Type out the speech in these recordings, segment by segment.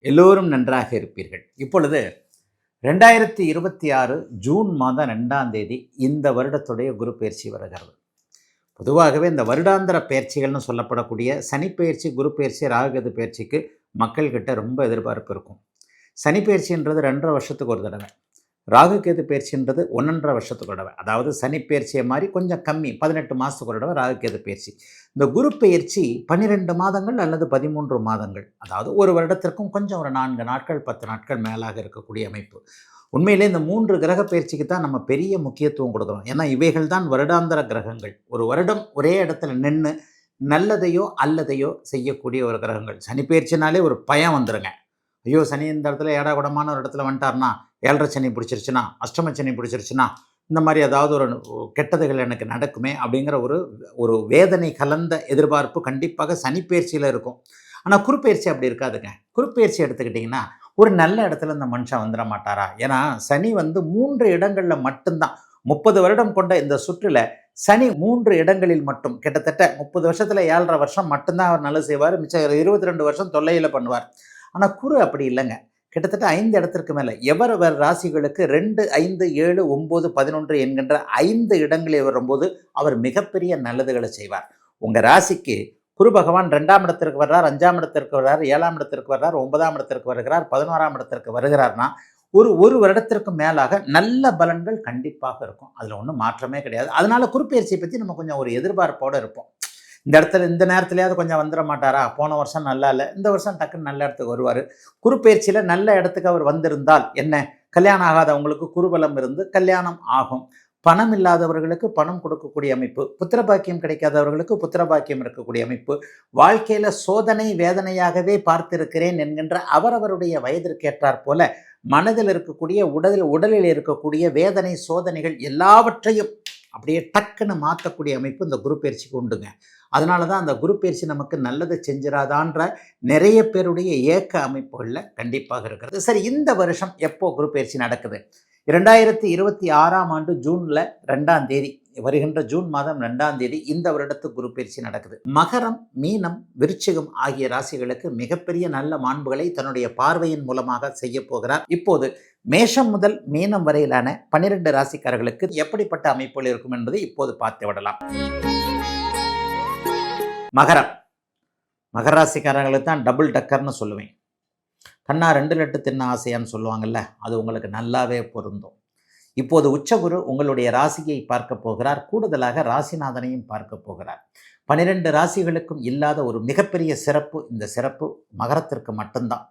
எல்லோரும் நன்றாக இருப்பீர்கள். இப்பொழுது 2026 ஜூன் மாதம் 2ஆம் தேதி இந்த வருடத்துடைய குரு பெயர்ச்சி வருகிறது. பொதுவாகவே இந்த வருடாந்திர பெயர்ச்சிகள்னு சொல்லப்படக்கூடிய சனி பெயர்ச்சி, குரு பெயர்ச்சி, ராகுகேது பெயர்ச்சிக்கு மக்கள்கிட்ட ரொம்ப எதிர்பார்ப்பு இருக்கும். சனி பெயர்ச்சின்றது 2.5 வருஷத்துக்கு ஒரு தடவை, ராகுகேது பெயர்ச்சின்றது 1.5 வருஷத்துக்கு ஒரு தடவை. அதாவது சனி பெயர்ச்சியை மாதிரி கொஞ்சம் கம்மி, 18 மாதத்துக்கு ஒரு தடவை ராகுகேது பெயர்ச்சி. இந்த குரு பெயர்ச்சி 12 மாதங்கள் அல்லது 13 மாதங்கள், அதாவது ஒரு வருடத்திற்கும் கொஞ்சம் ஒரு 4 நாட்கள் 10 நாட்கள் மேலாக இருக்கக்கூடிய அமைப்பு. உண்மையிலே இந்த 3 கிரக பயிற்சிக்கு தான் நம்ம பெரிய முக்கியத்துவம் கொடுக்குறோம். ஏன்னா இவைகள் தான் வருடாந்திர கிரகங்கள். ஒரு வருடம் ஒரே இடத்துல நின்று நல்லதையோ அல்லதையோ செய்யக்கூடிய ஒரு கிரகங்கள். சனி பயிற்சினாலே ஒரு பயம் வந்துடுங்க. ஐயோ, சனி இந்த இடத்துல ஏடாகுடமான ஒரு இடத்துல வந்துட்டார்னா, 7.5 சனி பிடிச்சிருச்சுன்னா, அஷ்டம சனி பிடிச்சிருச்சுன்னா, இந்த மாதிரி ஏதாவது ஒரு கெட்டதுகள் எனக்கு நடக்குமே அப்படிங்கிற ஒரு வேதனை கலந்த எதிர்பார்ப்பு கண்டிப்பாக சனி பயிற்சியில் இருக்கும். ஆனால் குருப்பெயர்ச்சி அப்படி இருக்காதுங்க. குருப்பெயர்ச்சி எடுத்துக்கிட்டிங்கன்னா ஒரு நல்ல இடத்துல இந்த மனுஷன் வந்துட மாட்டாரா? ஏன்னா சனி 3 இடங்களில் மட்டும்தான் 30 வருடம் கொண்ட இந்த சுற்றில் சனி 3 இடங்களில் மட்டும் கிட்டத்தட்ட 30 வருஷத்தில் 7.5 வருஷம் மட்டும்தான் அவர் நல்லது செய்வார். மிச்சம் 22 வருஷம் தொல்லையில் பண்ணுவார். ஆனால் குரு அப்படி இல்லைங்க. கிட்டத்தட்ட 5 இடத்திற்கு மேலே எவர் ராசிகளுக்கு 2, 5, 7, 9, 11 என்கின்ற 5 இடங்களில் வரும்போது அவர் மிகப்பெரிய நல்லதுகளை செய்வார். உங்கள் ராசிக்கு குரு பகவான் 2ஆம் இடத்திற்கு வர்றார், 5ஆம் இடத்திற்கு வர்றார், 7ஆம் இடத்திற்கு வர்றார், 9ஆம் இடத்திற்கு வருகிறார், 11ஆம் இடத்திற்கு வருகிறார்னா ஒரு வருடத்திற்கு மேலாக நல்ல பலன்கள் கண்டிப்பாக இருக்கும். அதில் ஒன்றும் மாற்றமே கிடையாது. அதனால குருப்பெயர்ச்சியை பற்றி நம்ம கொஞ்சம் ஒரு எதிர்பார்ப்போடு இருப்போம். இந்த இடத்துல இந்த நேரத்துலையாவது கொஞ்சம் வந்துட மாட்டாரா? போன வருஷம் நல்லா இல்லை, இந்த வருஷம் டக்குன்னு நல்ல இடத்துக்கு வருவார். குருப்பெயர்ச்சியில் நல்ல இடத்துக்கு அவர் வந்திருந்தால் என்ன, கல்யாணம் ஆகாதவங்களுக்கு குருபலம் இருந்து கல்யாணம் ஆகும். பணம் இல்லாதவர்களுக்கு பணம் கொடுக்கக்கூடிய அமைப்பு, புத்திரபாக்கியம் கிடைக்காதவர்களுக்கு புத்திரபாக்கியம் இருக்கக்கூடிய அமைப்பு, வாழ்க்கையில் சோதனை வேதனையாகவே பார்த்திருக்கிறேன் என்கின்ற அவரவருடைய வயதிற்கேற்றாற் போல மனதில் இருக்கக்கூடிய உடலில் இருக்கக்கூடிய வேதனை சோதனைகள் எல்லாவற்றையும் அப்படியே டக்குன்னு மாற்றக்கூடிய அமைப்பு இந்த குரு பயிற்சிக்கு உண்டுங்க. அதனால தான் அந்த குரு பயிற்சி நமக்கு நல்லதை செஞ்சிடாதான்ற நிறைய பேருடைய ஏக்க அமைப்புகளில் கண்டிப்பாக இருக்கிறது. சரி, இந்த வருஷம் எப்போ குரு பயிற்சி நடக்குது? 2026ஆம் ஆண்டு ஜூனில் 2ஆம் தேதி, வருகின்ற ஜூன் மாதம் 2ஆம் தேதி இந்த வருடத்துக்கு குரு பயிற்சி நடக்குது. மகரம், மீனம், விருச்சிகம் ஆகிய ராசிகளுக்கு மிகப்பெரிய நல்ல மாண்புகளை தன்னுடைய பார்வையின் மூலமாக செய்ய போகிறார். இப்போது மேஷம் முதல் மீனம் வரையிலான 12 ராசிக்காரர்களுக்கு எப்படிப்பட்ட அமைப்புகள் இருக்கும் என்பதை இப்போது பார்த்து விடலாம். மகர ராசிக்காரர்களுக்கு தான் டபுள் டக்கர்னு சொல்லுவேன். கண்ணா 2 லட்டு தின்ன ஆசையான்னு சொல்லுவாங்கல்ல, அது உங்களுக்கு நல்லாவே பொருந்தும். இப்போது உச்சகுரு உங்களுடைய ராசியை பார்க்க போகிறார். கூடுதலாக ராசிநாதனையும் பார்க்க போகிறார். 12 ராசிகளுக்கும் இல்லாத ஒரு மிகப்பெரிய சிறப்பு, இந்த சிறப்பு மகரத்திற்கு மட்டும்தான்.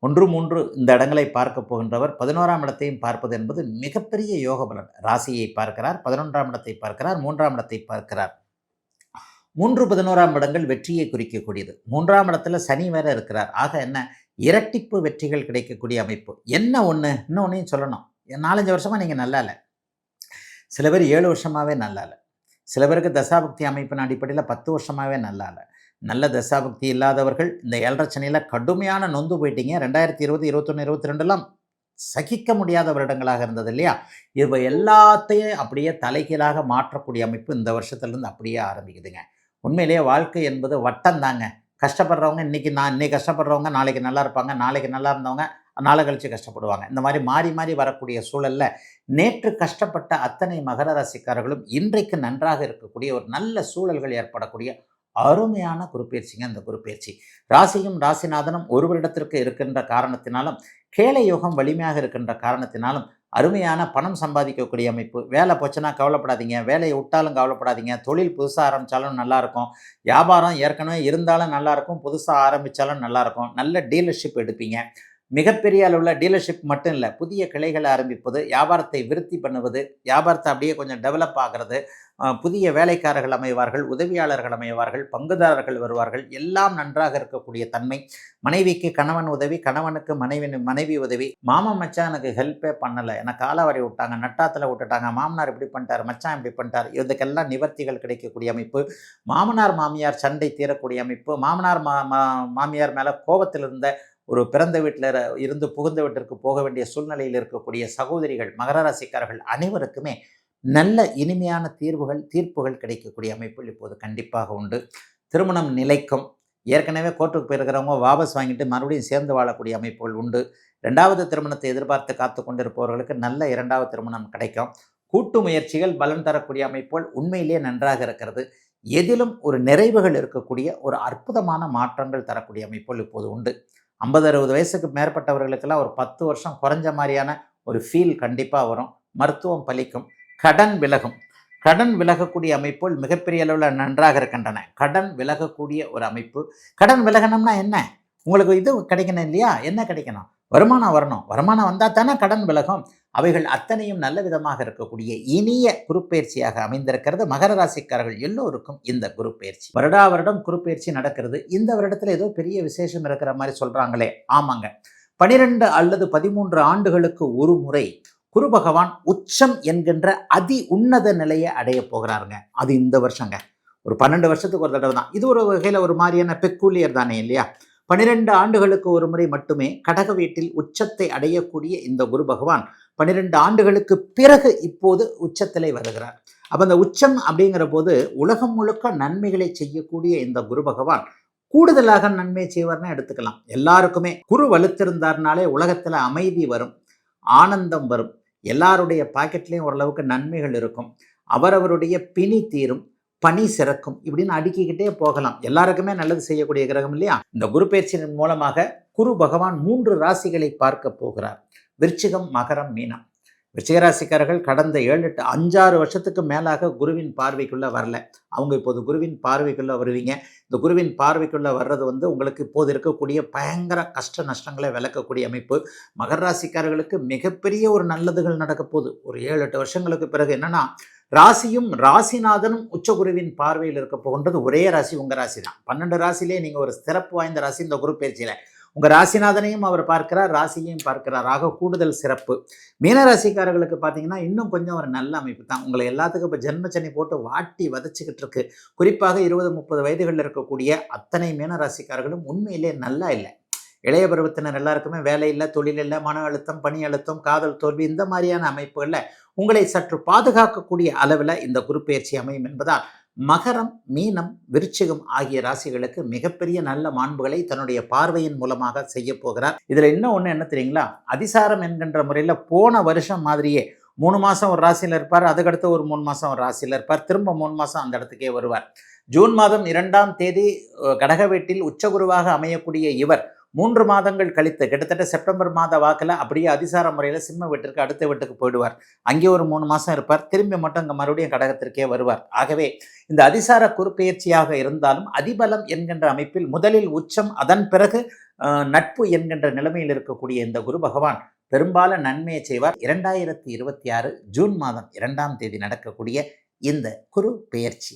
1, 3 இந்த இடங்களை பார்க்க போகின்றவர் 11ஆம் இடத்தையும் பார்ப்பது என்பது மிகப்பெரிய யோக பலன். ராசியை பார்க்கிறார், 11ஆம் இடத்தை பார்க்கிறார், 3ஆம் இடத்தை பார்க்கிறார். 3, 11ஆம் இடங்கள் வெற்றியை குறிக்கக்கூடியது. 3ஆம் இடத்துல சனி வேற இருக்கிறார். ஆக என்ன, இரட்டிப்பு வெற்றிகள் கிடைக்கக்கூடிய அமைப்பு. என்ன ஒன்று, இன்னொன்னையும் சொல்லணும். 4-5 வருஷமாக நீங்கள் நல்லா இல்லை, சில பேர் 7 வருஷமாகவே நல்லா இல்லை, சில பேருக்கு தசாபக்தி அமைப்பின் அடிப்படையில் 10 வருஷமாகவே நல்லா இல்லை. நல்ல தசாபக்தி இல்லாதவர்கள் இந்த 7.5 சனியில் கடுமையான நொந்து போயிட்டீங்க. 2020, 21, 22 சகிக்க முடியாத வருடங்களாக இருந்தது இல்லையா? இவை எல்லாத்தையும் அப்படியே தலைகீழாக மாற்றக்கூடிய அமைப்பு இந்த வருஷத்துலேருந்து அப்படியே ஆரம்பிக்குதுங்க. உண்மையிலேயே வாழ்க்கை என்பது வட்டம் தாங்க. கஷ்டப்படுறவங்க இன்னைக்கு கஷ்டப்படுறவங்க நாளைக்கு நல்லா இருப்பாங்க, நாளைக்கு நல்லா இருந்தவங்க நாளை கழித்து கஷ்டப்படுவாங்க. இந்த மாதிரி மாறி மாறி வரக்கூடிய சூழலில் நேற்று கஷ்டப்பட்ட அத்தனை மகர ராசிக்காரர்களும் இன்றைக்கு நன்றாக இருக்கக்கூடிய ஒரு நல்ல சூழல்கள் ஏற்படக்கூடிய அருமையான குருப்பெயர்ச்சிங்க இந்த குருப்பெயர்ச்சி. ராசியும் ராசிநாதனும் ஒரு வருடத்திற்கு இருக்கின்ற காரணத்தினாலும், கேளை யோகம் வலிமையாக இருக்கின்ற காரணத்தினாலும் அருமையான பணம் சம்பாதிக்கக்கூடிய அமைப்பு. வேலை போச்சுன்னா கவலைப்படாதீங்க, வேலையை விட்டாலும் கவலைப்படாதீங்க. தொழில் புதுசாக ஆரம்பித்தாலும் நல்லாயிருக்கும், வியாபாரம் ஏற்கனவே இருந்தாலும் நல்லாயிருக்கும், புதுசாக ஆரம்பித்தாலும் நல்லாயிருக்கும். நல்ல டீலர்ஷிப் எடுப்பீங்க. மிகப்பெரிய அளவில் டீலர்ஷிப் மட்டும் இல்லை, புதிய கிளைகளை ஆரம்பிப்பது, வியாபாரத்தை விருத்தி பண்ணுவது, வியாபாரத்தை அப்படியே கொஞ்சம் டெவலப் ஆகிறது, புதிய வேலைக்காரர்கள் அமைவார்கள், உதவியாளர்கள் அமைவார்கள், பங்குதாரர்கள் வருவார்கள், எல்லாம் நன்றாக இருக்கக்கூடிய தன்மை. மனைவிக்கு கணவன் உதவி, கணவனுக்கு மனைவி உதவி. மாமன் மச்சான் எனக்கு ஹெல்ப்பே பண்ணலை, எனக்கு காலாவரி விட்டாங்க, நட்டாத்தில் விட்டுட்டாங்க, மாமனார் இப்படி பண்ணிட்டார், மச்சான் இப்படி பண்ணிட்டார், இதுக்கெல்லாம் நிவர்த்திகள் கிடைக்கக்கூடிய அமைப்பு. மாமனார் மாமியார் சண்டை தீரக்கூடிய அமைப்பு. மாமனார் மாமியார் மேலே கோபத்தில் இருந்த ஒரு பிறந்த வீட்டில் இருந்து புகுந்த வீட்டிற்கு போக வேண்டிய சூழ்நிலையில் இருக்கக்கூடிய சகோதரிகள், மகர ராசிக்காரர்கள் அனைவருக்குமே நல்ல இனிமையான தீர்ப்புகள் கிடைக்கக்கூடிய அமைப்புகள் இப்போது கண்டிப்பாக உண்டு. திருமணம் நிலைக்கும். ஏற்கனவே கோர்ட்டுக்கு போயிருக்கிறவங்க வாபஸ் வாங்கிட்டு மறுபடியும் சேர்ந்து வாழக்கூடிய அமைப்புகள் உண்டு. 2வது திருமணத்தை எதிர்பார்த்து காத்து கொண்டிருப்பவர்களுக்கு நல்ல 2வது திருமணம் கிடைக்கும். கூட்டு முயற்சிகள் பலன் தரக்கூடிய அமைப்புகள் உண்மையிலேயே நன்றாக இருக்கிறது. எதிலும் ஒரு நிறைவுகள் இருக்கக்கூடிய ஒரு அற்புதமான மாற்றங்கள் தரக்கூடிய அமைப்புகள் இப்போது உண்டு. 50-60 வயசுக்கு மேற்பட்டவர்களுக்கெல்லாம் ஒரு 10 வருஷம் குறைஞ்ச மாதிரியான ஒரு ஃபீல் கண்டிப்பாக வரும். மருத்துவம் பலிக்கும். கடன் விலகும். கடன் விலகக்கூடிய அமைப்புகள் மிகப்பெரிய அளவில் நன்றாக இருக்கின்றன. கடன் விலகக்கூடிய ஒரு அமைப்பு. கடன் விலகணும்னா என்ன? உங்களுக்கு இது கிடைக்கணும் இல்லையா? என்ன கிடைக்கணும்? வருமானம் வரணும். வருமானம் வந்தால் தானே கடன் விலகும். அவைகள் அத்தனையும் நல்ல விதமாக இருக்கக்கூடிய இனிய குருப்பெயர்ச்சியாக அமைந்திருக்கிறது. மகர ராசிக்காரர்கள் எல்லோருக்கும் இந்த குருப்பெயர்ச்சி வருடா வருடம் குருப்பெயர்ச்சி நடக்கிறது. இந்த வருடத்தில் ஏதோ பெரிய விசேஷம் இருக்கிற மாதிரி சொல்கிறாங்களே. ஆமாங்க, 12 அல்லது 13 ஆண்டுகளுக்கு ஒரு முறை குரு பகவான் உச்சம் என்கின்ற அதி உன்னத நிலையை அடைய போகிறாருங்க. அது இந்த வருஷங்க. ஒரு 12 வருஷத்துக்கு ஒரு தடவை தான். இது ஒரு வகையில் ஒரு மாதிரியான பெக்கூலியர் தானே இல்லையா? 12 ஆண்டுகளுக்கு ஒரு முறை மட்டுமே கடக வீட்டில் உச்சத்தை அடையக்கூடிய இந்த குரு பகவான் 12 ஆண்டுகளுக்கு பிறகு இப்போது உச்சத்திலே வருகிறார். அப்போ அந்த உச்சம் அப்படிங்கிற போது உலகம் முழுக்க நன்மைகளை செய்யக்கூடிய இந்த குரு பகவான் கூடுதலாக நன்மை செய்வார்னு எடுத்துக்கலாம். எல்லாருக்குமே குரு வலுத்திருந்தார்னாலே உலகத்தில் அமைதி வரும், ஆனந்தம் வரும், எல்லாருடைய பாக்கெட்லேயும் ஓரளவுக்கு நன்மைகள் இருக்கும், அவரவருடைய பிணி தீரும், பணி சிறக்கும், இப்படின்னு அடுக்கிக்கிட்டே போகலாம். எல்லாருக்குமே நல்லது செய்யக்கூடிய கிரகம் இல்லையா? இந்த குரு பயிற்சியின் மூலமாக குரு பகவான் 3 ராசிகளை பார்க்க போகிறார். விருச்சிகம், மகரம், மீனம். விருச்சிக ராசிக்காரர்கள் கடந்த 5-6 வருஷத்துக்கு மேலாக குருவின் பார்வைக்குள்ளே வரல. அவங்க இப்போது குருவின் பார்வைக்குள்ளே வருவீங்க. இந்த குருவின் பார்வைக்குள்ளே வர்றது உங்களுக்கு இப்போது இருக்கக்கூடிய பயங்கர கஷ்ட நஷ்டங்களை விளக்கக்கூடிய அமைப்பு. மகர ராசிக்காரர்களுக்கு மிகப்பெரிய ஒரு நல்லதுகள் நடக்க போகுது. ஒரு 7-8 வருஷங்களுக்கு பிறகு என்னன்னா, ராசியும் ராசிநாதனும் உச்சகுருவின் பார்வையில் இருக்க போகின்றது. ஒரே ராசி உங்கள் ராசி தான். 12 ராசிலே நீங்கள் ஒரு சிறப்பு வாய்ந்த ராசி இந்த குரு பயிற்சியில். உங்கள் ராசிநாதனையும் அவர் பார்க்கிறார், ராசியையும் பார்க்கிறார். ஆக கூடுதல் சிறப்பு. மீனராசிக்காரர்களுக்கு பார்த்தீங்கன்னா இன்னும் கொஞ்சம் ஒரு நல்ல அமைப்பு தான். உங்களை எல்லாத்துக்கும் இப்போ ஜென்மச்சனி போட்டு வாட்டி வதச்சிக்கிட்டு இருக்கு. குறிப்பாக 20-30 வயதுகளில் இருக்கக்கூடிய அத்தனை மீனராசிக்காரர்களும் உண்மையிலே நல்லா இல்லை. இளைய பருவத்தினர் எல்லாருக்குமே வேலை இல்லை, தொழில் இல்லை, மன அழுத்தம், பணி அழுத்தம், காதல் தோல்வி, இந்த மாதிரியான அமைப்புகளில் உங்களை சற்று பாதுகாக்கக்கூடிய அளவில் இந்த குரு பயிற்சி அமையும் என்பதால் மகரம், மீனம், விருச்சிகம் ஆகிய ராசிகளுக்கு மிகப்பெரிய நல்ல மாண்புகளை தன்னுடைய பார்வையின் மூலமாக செய்ய போகிறார். இதில் இன்னும் ஒன்று என்ன தெரியுங்களா? அதிசாரம் என்கின்ற முறையில் போன வருஷம் மாதிரியே 3 மாதம் ஒரு ராசியில் இருப்பார், அதுக்கடுத்து ஒரு 3 மாதம் ஒரு ராசியில் இருப்பார், திரும்ப 3 மாதம் அந்த இடத்துக்கே வருவார். ஜூன் மாதம் 2ஆம் தேதி கடக வீட்டில் உச்சகுருவாக அமையக்கூடிய இவர் 3 மாதங்கள் கழித்து கிட்டத்தட்ட செப்டம்பர் மாத வாக்கில் அப்படியே அதிசார முறையில் சிம்ம வீட்டிற்கு அடுத்த வீட்டுக்கு போயிடுவார். அங்கே ஒரு 3 மாதம் இருப்பார், திரும்பி மட்டும் இங்கே மறுபடியும் கடகத்திற்கே வருவார். ஆகவே இந்த அதிசார குறுப்பெயர்ச்சியாக இருந்தாலும் அதிபலம் என்கின்ற அமைப்பில் முதலில் உச்சம், அதன் பிறகு நட்பு என்கின்ற நிலைமையில் இருக்கக்கூடிய இந்த குரு பகவான் பெரும்பாலும் நன்மையை செய்வார். 2026 ஜூன் மாதம் 2ஆம் தேதி நடக்கக்கூடிய இந்த குரு பெயர்ச்சி